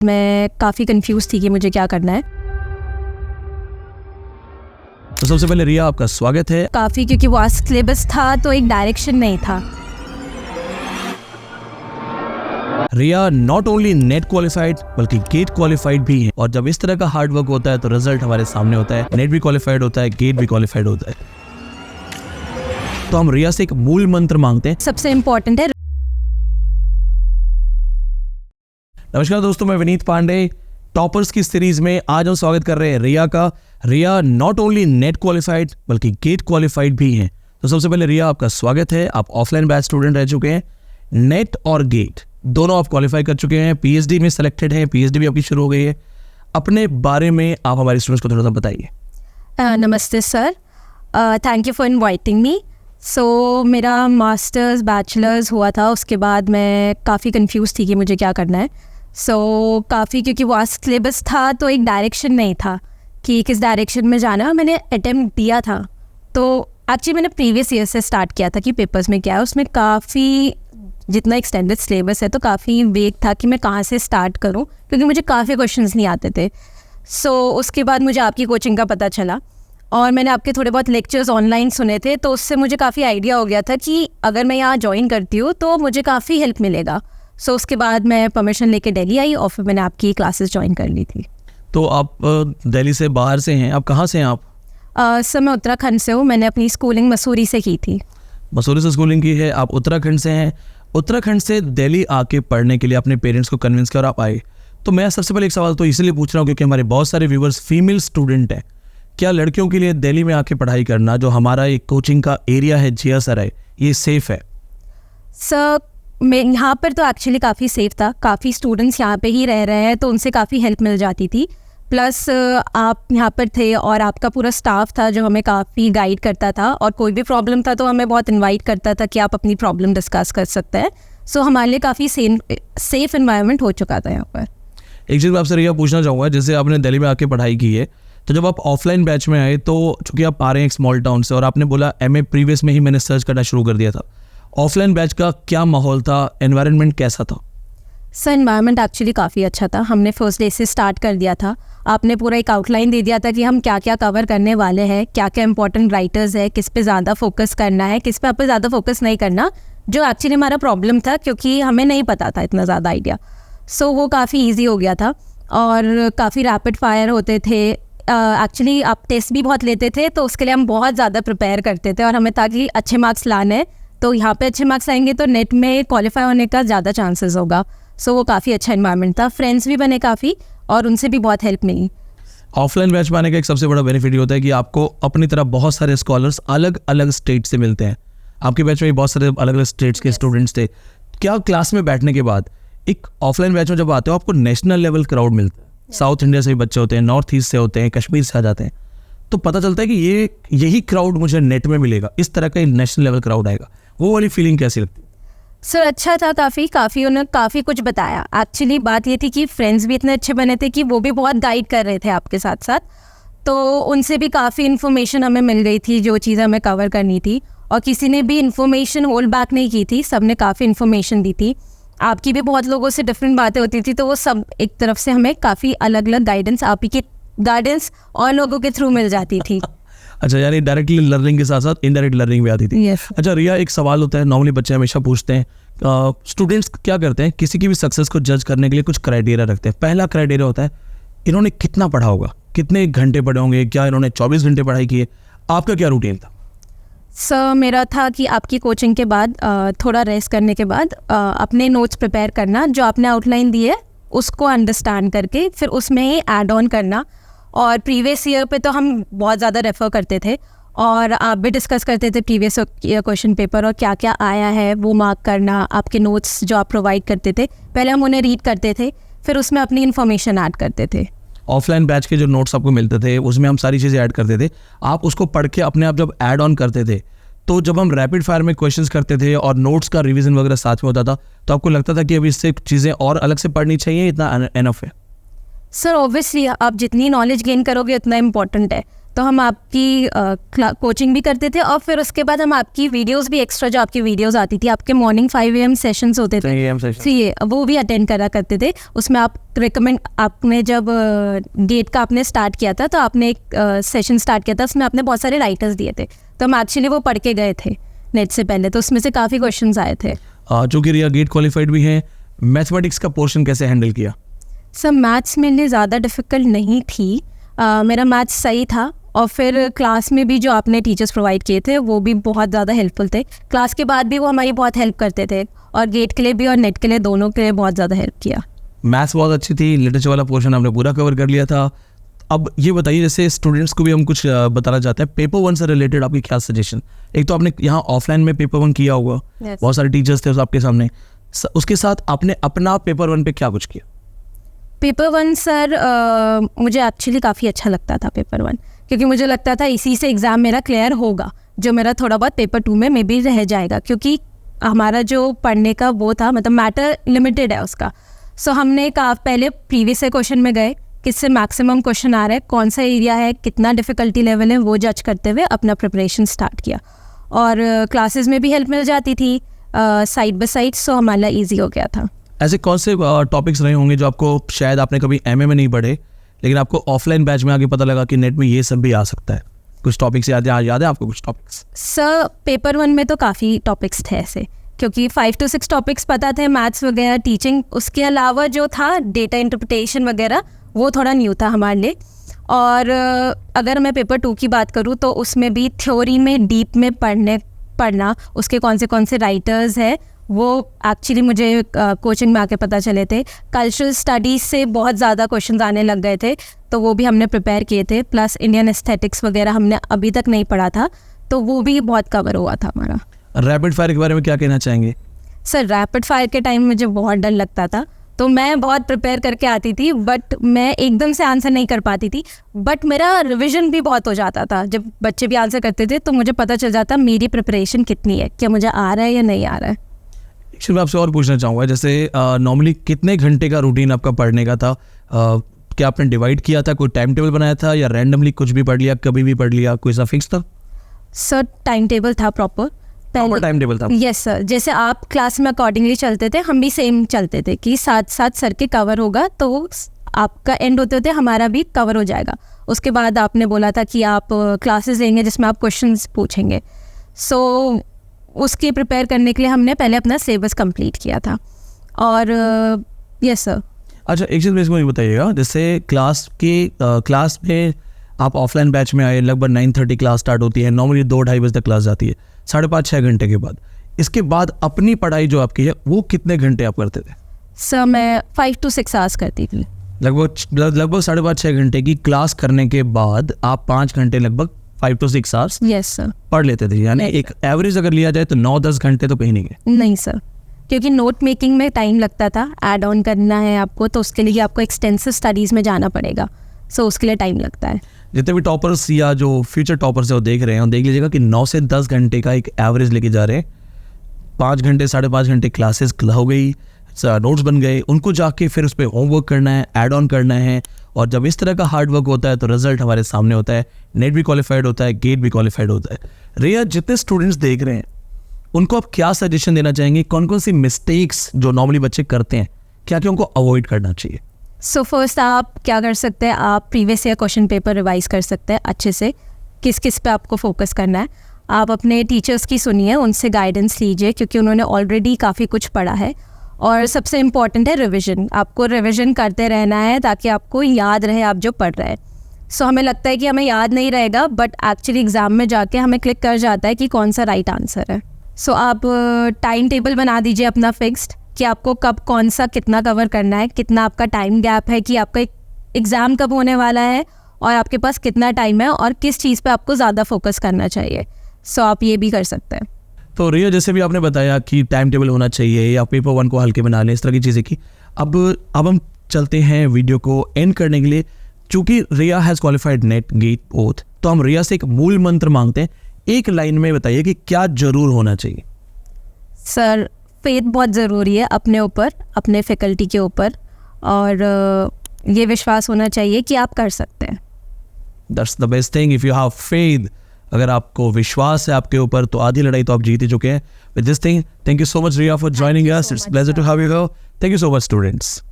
मैं काफ़ी कंफ्यूज थी कि मुझे क्या करना है। तो सबसे पहले रिया आपका स्वागत है। काफ़ी क्योंकि वास्ट सिलेबस था तो एक डायरेक्शन नहीं था। रिया नॉट ओनली नेट क्वालिफाइड बल्कि गेट क्वालिफाइड भी है, और जब इस तरह का हार्ड वर्क होता है तो रिजल्ट हमारे सामने होता है। नेट भी क्वालिफाइड होता है, गेट भी क्वालिफाइड होता है। तो हम रिया से एक मूल मंत्र मांगते हैं। सबसे इम्पोर्टेंट है। नमस्कार दोस्तों, मैं विनीत पांडे। टॉपर्स की सीरीज में आज हम स्वागत कर रहे हैं रिया का। रिया नॉट ओनली नेट क्वालिफाइड बल्कि गेट क्वालिफाइड भी हैं। तो सबसे पहले रिया आपका स्वागत है। आप ऑफलाइन बैच स्टूडेंट रह चुके हैं, नेट और गेट दोनों आप क्वालिफाई कर चुके हैं, पीएचडी में सेलेक्टेड हैं, पीएचडी भी आपकी शुरू हो गई है। अपने बारे में आप हमारे स्टूडेंट्स को थोड़ा सा बताइए। नमस्ते sir, thank you for inviting me. So मेरा मास्टर्स बैचलर्स हुआ था, उसके बाद मैं काफ़ी कंफ्यूज थी कि मुझे क्या करना है। काफ़ी क्योंकि वास्ट सिलेबस था तो एक डायरेक्शन नहीं था कि किस डायरेक्शन में जाना। मैंने अटेम्प्ट दिया था, तो एक्चुअली मैंने प्रीवियस ईयर से स्टार्ट किया था कि पेपर्स में क्या है। उसमें काफ़ी जितना एक्सटेंडेड सिलेबस है तो काफ़ी वेग था कि मैं कहाँ से स्टार्ट करूँ, क्योंकि मुझे काफ़ी क्वेश्चंस नहीं आते थे। उसके बाद मुझे आपकी कोचिंग का पता चला और मैंने आपके थोड़े बहुत लेक्चर्स ऑनलाइन सुने थे, तो उससे मुझे काफ़ी आइडिया हो गया था कि अगर मैं यहाँ ज्वाइन करती हूँ तो मुझे काफ़ी हेल्प मिलेगा। उसके बाद मैं परमिशन लेके दिल्ली आई और फिर मैंने आपकी क्लासेस ज्वाइन कर ली थी। तो आप दिल्ली से बाहर से हैं, आप कहाँ से हैं आप? सर मैं उत्तराखंड से हूँ। मैंने अपनी स्कूलिंग मसूरी से की थी। मसूरी से स्कूलिंग की है, आप उत्तराखंड से हैं। उत्तराखंड से दिल्ली आके पढ़ने के लिए अपने पेरेंट्स को कन्विंस कर आप आए। तो मैं सबसे पहले एक सवाल तो इसलिए पूछ रहा हूँ क्योंकि हमारे बहुत सारे व्यूवर्स फीमेल स्टूडेंट हैं। क्या लड़कियों के लिए दिल्ली में आके पढ़ाई करना, जो हमारा एक कोचिंग का एरिया है जीएसआरआई, ये सेफ़ है? सर मैं यहाँ पर तो एक्चुअली काफ़ी सेफ़ था। काफ़ी स्टूडेंट्स यहाँ पे ही रह रहे हैं तो उनसे काफ़ी हेल्प मिल जाती थी। प्लस आप यहाँ पर थे और आपका पूरा स्टाफ था जो हमें काफ़ी गाइड करता था, और कोई भी प्रॉब्लम था तो हमें बहुत इनवाइट करता था कि आप अपनी प्रॉब्लम डिस्कस कर सकते हैं। हमारे लिए काफ़ी सेफ एनवायरनमेंट हो चुका था यहाँ पर। एक चीज़ मैं आपसे रिया पूछना चाहूँगा, जैसे आपने दिल्ली में आके पढ़ाई की है, तो जब आप ऑफलाइन बैच में आए तो चूँकि आप आ रहे हैं एक स्मॉल टाउन से और आपने बोला एमए प्रीवियस में ही मैंने सर्च करना शुरू कर दिया था, ऑफलाइन बैच का क्या माहौल था, एनवायरनमेंट कैसा था? सर एनवायरनमेंट एक्चुअली काफ़ी अच्छा था। हमने फर्स्ट डे से स्टार्ट कर दिया था। आपने पूरा एक आउटलाइन दे दिया था कि हम क्या क्या कवर करने वाले हैं, क्या क्या इंपॉर्टेंट राइटर्स है, किस पे ज़्यादा फोकस करना है, किस पे आप पे ज़्यादा फोकस नहीं करना, जो एक्चुअली हमारा प्रॉब्लम था क्योंकि हमें नहीं पता था इतना ज़्यादा आइडिया। वो काफ़ी ईजी हो गया था और काफ़ी रैपिड फायर होते थे। एक्चुअली आप टेस्ट भी बहुत लेते थे तो उसके लिए हम बहुत ज़्यादा प्रिपेयर करते थे, और हमें ताकि अच्छे मार्क्स लाने, तो यहाँ पे अच्छे मार्क्स आएंगे तो नेट में क्वालिफाई होने का ज़्यादा चांसेस होगा। वो काफ़ी अच्छा एनवायरनमेंट था। फ्रेंड्स भी बने काफ़ी और उनसे भी बहुत हेल्प मिली। ऑफलाइन बैच में आने का एक सबसे बड़ा बेनिफिट ये होता है कि आपको अपनी तरह बहुत सारे स्कॉलर्स अलग अलग स्टेट से मिलते हैं। आपके बैच में बहुत सारे अलग अलग स्टेट्स के स्टूडेंट्स थे। क्या क्लास में बैठने के बाद एक ऑफलाइन बैच में जब आते हो आपको नेशनल लेवल क्राउड मिलता है? साउथ इंडिया से भी बच्चे होते हैं, नॉर्थ ईस्ट से होते हैं, कश्मीर से आ जाते हैं, तो पता चलता है कि यही क्राउड मुझे नेट में मिलेगा, इस तरह का नेशनल लेवल क्राउड आएगा। वो वाली फीलिंग कैसी लगती है? सर अच्छा था काफ़ी उन्होंने काफ़ी कुछ बताया। एक्चुअली बात ये थी कि फ्रेंड्स भी इतने अच्छे बने थे कि वो भी बहुत गाइड कर रहे थे आपके साथ साथ, तो उनसे भी काफ़ी इन्फॉर्मेशन हमें मिल गई थी जो चीज़ें हमें कवर करनी थी, और किसी ने भी इन्फॉर्मेशन होल्ड बैक नहीं की थी, सब ने काफ़ी इन्फॉर्मेशन दी थी। आपकी भी बहुत लोगों से डिफरेंट बातें होती थी, तो वो सब एक तरफ से हमें काफ़ी अलग अलग गाइडेंस, आप ही की गाइडेंस और लोगों के थ्रू मिल जाती थी। अच्छा, यानी डायरेक्टली लर्निंग के साथ साथ इनडायरेक्ट लर्निंग भी आती थी। Yes. अच्छा रिया, एक सवाल होता है, नॉर्मली बच्चे हमेशा पूछते हैं, स्टूडेंट्स क्या करते हैं, किसी की भी सक्सेस को जज करने के लिए कुछ क्राइटेरिया रखते हैं। पहला क्राइटेरिया होता है इन्होंने कितना पढ़ा होगा, कितने घंटे पढ़े होंगे, क्या इन्होंने 24 घंटे पढ़ाई की है? आपका क्या रूटीन था? सर मेरा था कि आपकी कोचिंग के बाद थोड़ा रेस्ट करने के बाद अपने नोट्स प्रिपेयर करना, जो आपने आउटलाइन दी है उसको अंडरस्टैंड करके फिर उसमें ही ऐड ऑन करना। और प्रीवियस ईयर पे तो हम बहुत ज़्यादा रेफ़र करते थे और आप भी डिस्कस करते थे प्रीवियस ईयर क्वेश्चन पेपर और क्या क्या आया है वो मार्क करना। आपके नोट्स जो आप प्रोवाइड करते थे पहले हम उन्हें रीड करते थे, फिर उसमें अपनी इन्फॉर्मेशन ऐड करते थे। ऑफलाइन बैच के जो नोट्स आपको मिलते थे उसमें हम सारी चीज़ें ऐड करते थे, आप उसको पढ़ के अपने आप जब ऐड ऑन करते थे, तो जब हम रैपिड फायर में क्वेश्चंस करते थे और नोट्स का रिवीजन वगैरह साथ में होता था, तो आपको लगता था कि अभी इससे चीज़ें और अलग से पढ़नी चाहिए, इतना एनफ है? सर ऑब्वियसली आप जितनी नॉलेज गेन करोगे उतना इम्पॉर्टेंट है, तो तो हम आपकी कोचिंग भी करते थे और फिर उसके बाद हम आपकी वीडियोस भी एक्स्ट्रा जो आपकी वीडियोस आती थी, आपके मॉर्निंग 5 AM सेशंस होते थे, 3 AM session। ये वो भी अटेंड करा करते थे। उसमें आप आपने जब गेट का आपने स्टार्ट किया था तो आपने एक सेशन स्टार्ट किया था, उसमें आपने बहुत सारे राइटर्स दिए थे, तो हम एक्चुअली वो पढ़ के गए थे नेट से पहले, तो उसमें से काफ़ी क्वेश्चंस आए थे। जो कि रिया गेट क्वालिफाइड भी हैं, मैथमेटिक्स का पोर्शन कैसे हैंडल किया? सर मैथ्स मेरे लिए ज़्यादा डिफ़िकल्ट नहीं थी, मेरा मैथ्स सही था और फिर क्लास में भी जो आपने टीचर्स प्रोवाइड किए थे वो भी बहुत ज़्यादा हेल्पफुल थे। क्लास के बाद भी वो हमारी बहुत हेल्प करते थे और गेट के लिए भी और नेट के लिए, दोनों के लिए बहुत ज़्यादा हेल्प किया। मैथ्स बहुत अच्छी थी, लिटरेचर वाला पोर्शन आपने पूरा कवर कर लिया था। अब ये बताइए, जैसे स्टूडेंट्स को भी हम कुछ बताना चाहते हैं, पेपर 1 से रिलेटेड आपकी क्या सजेशन? एक तो आपने यहाँ ऑफलाइन में पेपर 1 किया होगा, बहुत सारे टीचर्स थे आपके सामने, उसके साथ आपने अपना पेपर 1 पे क्या कुछ किया? पेपर 1 सर मुझे एक्चुअली काफ़ी अच्छा लगता था पेपर 1, क्योंकि मुझे लगता था इसी से एग्ज़ाम मेरा क्लियर होगा, जो मेरा थोड़ा बहुत पेपर 2 में भी रह जाएगा, क्योंकि हमारा जो पढ़ने का वो था, मतलब मैटर लिमिटेड है उसका। सो हमने पहले प्रीवियस क्वेश्चन में गए, किससे मैक्सिमम क्वेश्चन आ रहा है, कौन सा एरिया है, कितना डिफ़िकल्टी लेवल है, वो जज करते हुए अपना प्रिपरेशन स्टार्ट किया। और क्लासेस में भी हेल्प मिल जाती थी साइड बाय साइड, सो हमारा ईजी हो गया था। ऐसे कौन से टॉपिक्स रहे होंगे जो आपको शायद आपने कभी एमए में नहीं पढ़े, लेकिन आपको ऑफलाइन बैच में आगे पता लगा कि नेट में ये सब भी आ सकता है? कुछ टॉपिक्स याद है आपको? कुछ टॉपिक्स सर पेपर 1 में तो काफ़ी टॉपिक्स थे ऐसे, क्योंकि 5 to 6 टॉपिक्स पता थे, मैथ्स वगैरह, टीचिंग। उसके अलावा जो था डेटा इंटरप्रिटेशन वगैरह, वो थोड़ा न्यू था हमारे लिए। और अगर मैं पेपर 2 की बात करूँ तो उसमें भी थ्योरी में डीप में पढ़ना, उसके कौन से राइटर्स हैं, वो एक्चुअली मुझे कोचिंग में आके पता चले थे। कल्चरल स्टडीज़ से बहुत ज़्यादा क्वेश्चंस आने लग गए थे, तो वो भी हमने प्रिपेयर किए थे। प्लस इंडियन एस्थेटिक्स वगैरह हमने अभी तक नहीं पढ़ा था, तो वो भी बहुत कवर हुआ था हमारा। रैपिड फायर के बारे में क्या कहना चाहेंगे? सर रैपिड फायर के टाइम मुझे बहुत डर लगता था, तो मैं बहुत प्रिपेयर करके आती थी, बट मैं एकदम से आंसर नहीं कर पाती थी, बट मेरा रिवीजन भी बहुत हो जाता था। जब बच्चे भी आंसर करते थे तो मुझे पता चल जाता मेरी प्रिपरेशन कितनी है, क्या मुझे आ रहा है या नहीं आ रहा है। एक्चुअली मैं आपसे और पूछना चाहूँगा, जैसे नॉर्मली कितने घंटे का रूटीन आपका पढ़ने का था? क्या आपने डिवाइड किया था, कोई टाइम टेबल बनाया था, या रैंडमली कुछ भी पढ़ लिया, कभी भी पढ़ लिया, कोई सा फिक्स था? सर टाइम टेबल था प्रॉपर टाइम टेबल था? यस सर, जैसे आप क्लास में अकॉर्डिंगली चलते थे, हम भी सेम चलते थे कि साथ साथ सर के कवर होगा, तो आपका एंड होते होते हमारा भी कवर हो जाएगा। उसके बाद आपने बोला था कि आप क्लासेस लेंगे जिसमें आप क्वेश्चंस पूछेंगे, सो उसके प्रिपेयर करने के लिए हमने पहले अपना सिलेबस कंप्लीट किया था। और यस सर। अच्छा, एक चीज़ मुझे बताइएगा, जैसे क्लास में आप ऑफलाइन बैच में आए, लगभग 9:30 क्लास स्टार्ट होती है, नॉर्मली 2-2:30 बजे तक क्लास जाती है, 5.5-6 घंटे के बाद। इसके बाद अपनी पढ़ाई जो आपकी है वो कितने घंटे आप करते थे? सर मैं 5 to 6 आवर्स करती थी। लगभग 5.5-6 घंटे की क्लास करने के बाद आप 5 घंटे, लगभग 5 to 6 आवर्स यस सर पढ़ लेते थे। यानी एक एवरेज अगर लिया जाए तो 9-10 घंटे तो कहीं नहीं गए। नहीं सर, क्योंकि नोट मेकिंग में टाइम लगता था, ऐड ऑन करना है आपको, तो उसके लिए आपको एक्सटेंसिव स्टडीज़ में जाना पड़ेगा, सो उसके लिए टाइम लगता है। जितने भी टॉपर्स या जो फ्यूचर टॉपर्स है वो देख रहे हैं, देख लीजिएगा कि 9 से 10 घंटे का एक एवरेज लेके जा रहे हैं। 5 घंटे 5.5 घंटे क्लासेस हो गई, नोट्स बन गए, उनको जाके फिर उस पर होमवर्क करना है, ऐड ऑन करना है, और जब इस तरह का हार्ड वर्क होता है तो रिजल्ट हमारे सामने होता है। नेट भी क्वालिफाइड होता है, गेट भी क्वालिफाइड होता है। रिया, जितने स्टूडेंट्स देख रहे हैं उनको आप क्या सजेशन देना चाहेंगे? कौन कौन सी मिस्टेक्स जो नॉर्मली बच्चे करते हैं, क्या क्या उनको अवॉइड करना चाहिए? सो फर्स्ट आप क्या कर सकते हैं, आप previous year question paper revise कर सकते हैं अच्छे से, किस किस पे आपको फोकस करना है। आप अपने टीचर्स की सुनिए, उनसे गाइडेंस लीजिए, क्योंकि उन्होंने ऑलरेडी काफ़ी कुछ पढ़ा है। और सबसे इम्पॉर्टेंट है रिविज़न, आपको रिविज़न करते रहना है ताकि आपको याद रहे आप जो पढ़ रहे हैं। सो हमें लगता है कि हमें याद नहीं रहेगा, बट एक्चुअली एग्ज़ाम में जाके हमें क्लिक कर जाता है कि कौन सा राइट आंसर है। सो आप टाइम टेबल बना दीजिए अपना फिक्स्ड, कि आपको कब कौन सा कितना कवर करना है, कितना आपका टाइम गैप है, कि आपका एग्ज़ाम कब होने वाला है और आपके पास कितना टाइम है और किस चीज़ पे आपको ज़्यादा फोकस करना चाहिए। सो आप ये भी कर सकते हैं। तो रिया, जैसे भी आपने बताया कि टाइम टेबल होना चाहिए या पेपर 1 को हल्के बना लें, इस तरह की चीज़ें की। अब हम चलते हैं वीडियो को एंड करने के लिए। चूँकि Riya has qualified NET GATE both, तो हम रिया से एक मूल मंत्र मांगते हैं। एक लाइन में बताइए कि क्या ज़रूर होना चाहिए? सर फेथ बहुत ज़रूरी है अपने ऊपर, अपने फैकल्टी के ऊपर, और ये विश्वास होना चाहिए कि आप कर सकते हैं। That's the best thing. If you have faith, अगर आपको विश्वास है आपके ऊपर, तो आधी लड़ाई तो आप जीत ही चुके हैं. With this thing, thank you so much Riya for joining us. It's pleasure to have you. Thank you so much students.